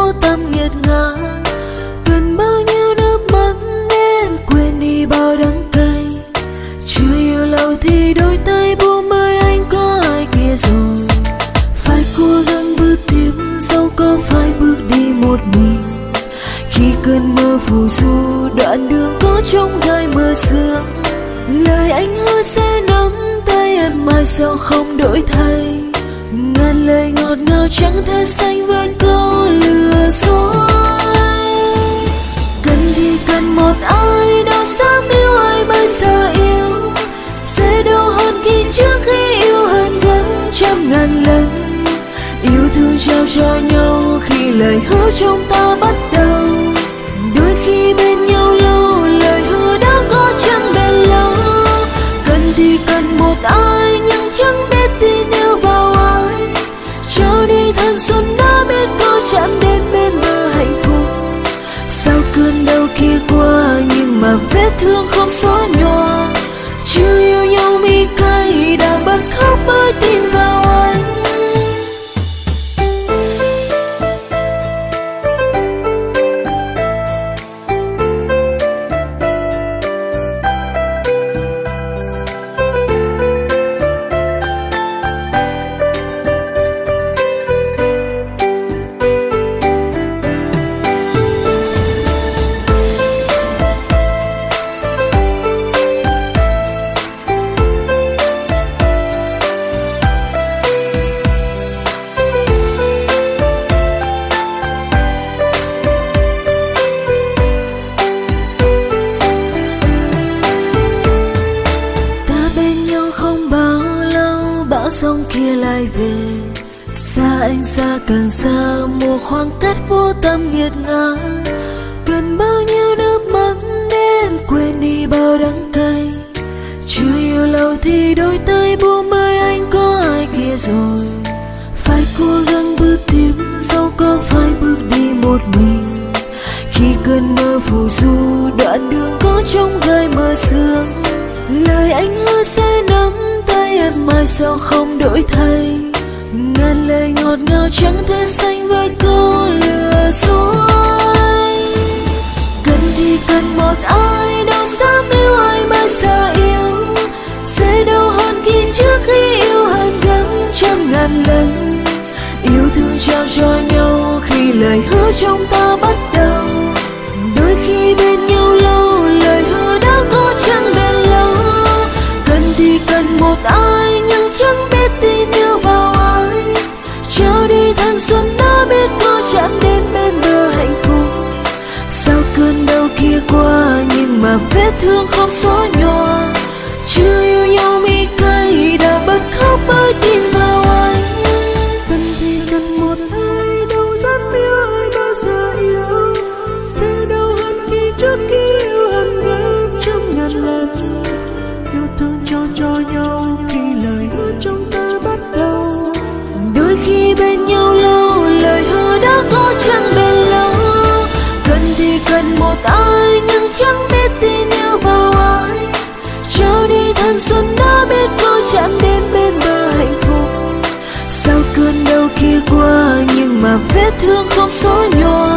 vô tâm nghiệt ngã. Cần bao nhiêu nước mắt để em quên đi bao đắng cay. Chưa yêu lâu thì đôi tay buông mới anh có ai kia rồi. Phải cố gắng bước tiếp dẫu có phải bước đi một mình. Khi cơn mơ phù du đoạn đường có trông gai mưa sương. Lời anh hứa sẽ nắm tay em mai sau không đổi thay. Ngàn lời ngọt ngào chẳng thể sánh với câu lừa dối. Cần thì cần một ai đâu dám yêu ai bây giờ yêu. Sẽ đau hơn khi trước khi yêu hơn gấp trăm ngàn lần. Yêu thương trao cho nhau khi lời hứa chúng ta bắt đầu. Đôi khi bên nhau lâu lời hứa đã có chẳng bền lâu. Cần thì cần một ai nhưng chẳng biết tin yêu vào ai. Cho đi thanh xuân đã biết có chạm đến bên bờ hạnh phúc. Sau cơn đau kia qua nhưng mà vết thương không xóa nhòa. Chưa yêu nhau mi cay đã bật khóc mới tin vào anh. Sông kia lại về, xa anh xa càng xa, một khoảng cách vô tâm nghiệt ngã. Cần bao nhiêu nước mắt để em quên đi bao đắng cay. Chưa yêu lâu thì đôi tay buông mới anh có ai kia rồi. Phải cố gắng bước tiếp dẫu có phải bước đi một mình. Khi cơn mơ phù du đoạn đường có trông gai mưa sương. Lời anh hứa sẽ nắm tay em mai sau không đổi thay. Ngàn lời ngọt ngào chẳng thể sánh với câu lừa dối. Cần thì cần một ai đâu dám yêu ai bây giờ yêu. Sẽ đau hơn khi trước khi yêu hơn gấp trăm ngàn lần. Yêu thương trao cho nhau khi lời hứa chúng ta bắt đầu. Đôi khi bên nhau lâu lời hứa đã có chẳng bền lâu. Cần thì cần một ai nhưng chẳng biết tin yêu vào ai. Cho đi thanh xuân đã biết có chạm đến bên bờ hạnh phúc. Sau cơn đau kia qua nhưng mà vết thương không xóa nhòa. Chưa yêu nhau mi cay đã bật khóc mới tin vào anh. Cần thì cần một ai đâu dám yêu ai bao giờ yêu. Sẽ đau hơn khi trước khi yêu hơn gấp trăm ngàn lần. Yêu thương cho nhau khi lời hứa chúng ta bắt đầu. Đôi khi bên nhau lâu lời hứa đã có chẳng bền lâu. Cần thì cần một ai nhưng chẳng biết tin yêu vào ai. Cho đi thanh xuân đã biết có chạm đến bên bờ hạnh phúc. Sau cơn đau kia qua nhưng mà vết thương không xóa nhòa.